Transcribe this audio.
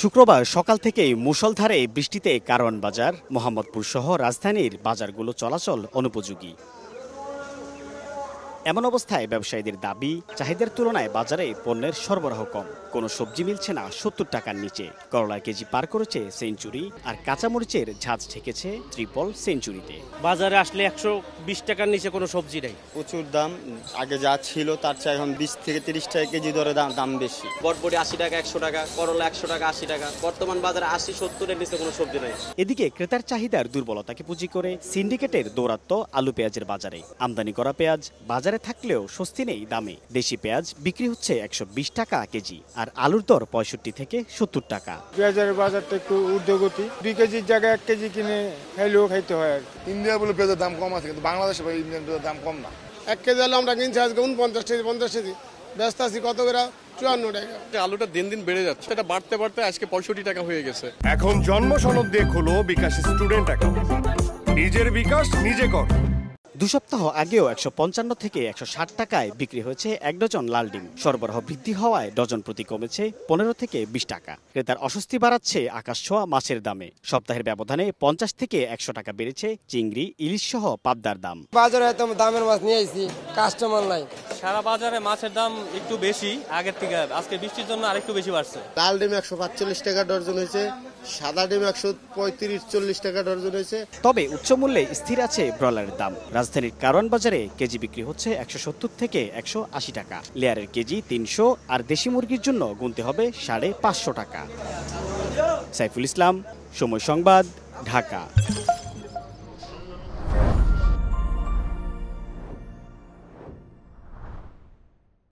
শুক্রবার সকাল থেকেই মুষলধারে বৃষ্টিতে কারওয়ান বাজার, মোহাম্মদপুর সহ রাজধানীর বাজারগুলো চলাচল অনুপযোগী। এমন অবস্থায় ব্যবসায়ীদের দাবি, চাহিদার তুলনায় বাজারে পণ্যের সরবরাহ কম। কোনো সবজি মিলছে না ৭০ টাকার নিচে। করলার কেজি পার করেছে সেঞ্চুরি, আর কাঁচামরিচের ঝাঁজ ঠেকেছে ট্রিপল সেঞ্চুরিতে। বাজারে আসলে ১২০ টাকার নিচে কোনো সবজি নেই। প্রচুর দাম, আগে যা ছিল তার চেয়ে এখন ২০ থেকে ৩০ টাকা কেজি দরে দাম বেশি। বটবটি ৮০ টাকা, ১০০ টাকা, করলা ১০০ টাকা, ৮০ টাকা। বর্তমান বাজারে ৮০-৭০-এর নিচে কোনো সবজি নেই। এদিকে ক্রেতার চাহিদার দুর্বলতাকে পুঁজি করে সিন্ডিকেটের দৌরাত্ম্য আলু পেঁয়াজের বাজারে। আমদানি করা পেঁয়াজ বাজারে থাকলেও স্বস্তি নেই দামে। দেশি পেঁয়াজ বিক্রি হচ্ছে ১২০ টাকা কেজি, আর আলুর দর ৬৫ থেকে ৭০ টাকা। পেঁয়াজের বাজারটা একটু ঊর্ধ্বগতি। ২ কেজির জায়গায় ১ কেজি কিনে খাইলেও খাইতে হয়। ইন্ডিয়া বলে পেঁয়াজের দাম কম আছে, কিন্তু বাংলাদেশে ইন্ডিয়ান পেঁয়াজের দাম কম না। ১ কেজি আলু আমরা কিনছি আজকে ৪৯ কেজি, ব্যস্ত আছি কত করে ৫৪ টাকা। আলুটা দিন দিন বেড়ে যাচ্ছে, এটা বাড়তে বাড়তে আজকে ৬৫ টাকা হয়ে গেছে। এখন জন্ম সনদ দিয়ে খোলো বিকাশ স্টুডেন্ট অ্যাকাউন্ট। নিজের বিকাশ নিজে কর। ২ সপ্তাহ আগেও ১৫৫ থেকে ১৬০ টাকায় বিক্রি হয়েছে ১ ডজন লাল ডিম। সরবরাহ বৃদ্ধি হওয়ায় ডজন প্রতি কমেছে ১৫ থেকে ২০ টাকা। ক্রেতার অস্বস্তি বাড়াচ্ছে আকাশছোঁয়া মাছের দামে। সপ্তাহের ব্যবধানে ৫০ থেকে ১০০ টাকা বেড়েছে চিংড়ি, ইলিশ সহ পাবদার দাম। বাজারে এত দামের মাছ নিয়ে আইছি, কাস্টমার নাই। সারা বাজারে মাছের দাম একটু বেশি আগের থেকে, আজকে বৃষ্টির জন্য আরেকটু বেশি বাড়ছে। লাল ডিম ১৪৫ টাকা ডর্জন হয়েছে, সাদা ডিম ১৩৫-৪০ টাকা ডর্জন হয়েছে। তবে উচ্চ মূল্যে স্থির আছে ব্রয়লারের দাম। রাজধানীর কারওয়ান বাজারে কেজি বিক্রি হচ্ছে ১৭০ থেকে ১৮০ টাকা। লেয়ারের কেজি ৩০০, আর দেশি মুরগির জন্য গুনতে হবে ৫৫০ টাকা। সাইফুল ইসলাম, সময় সংবাদ, ঢাকা।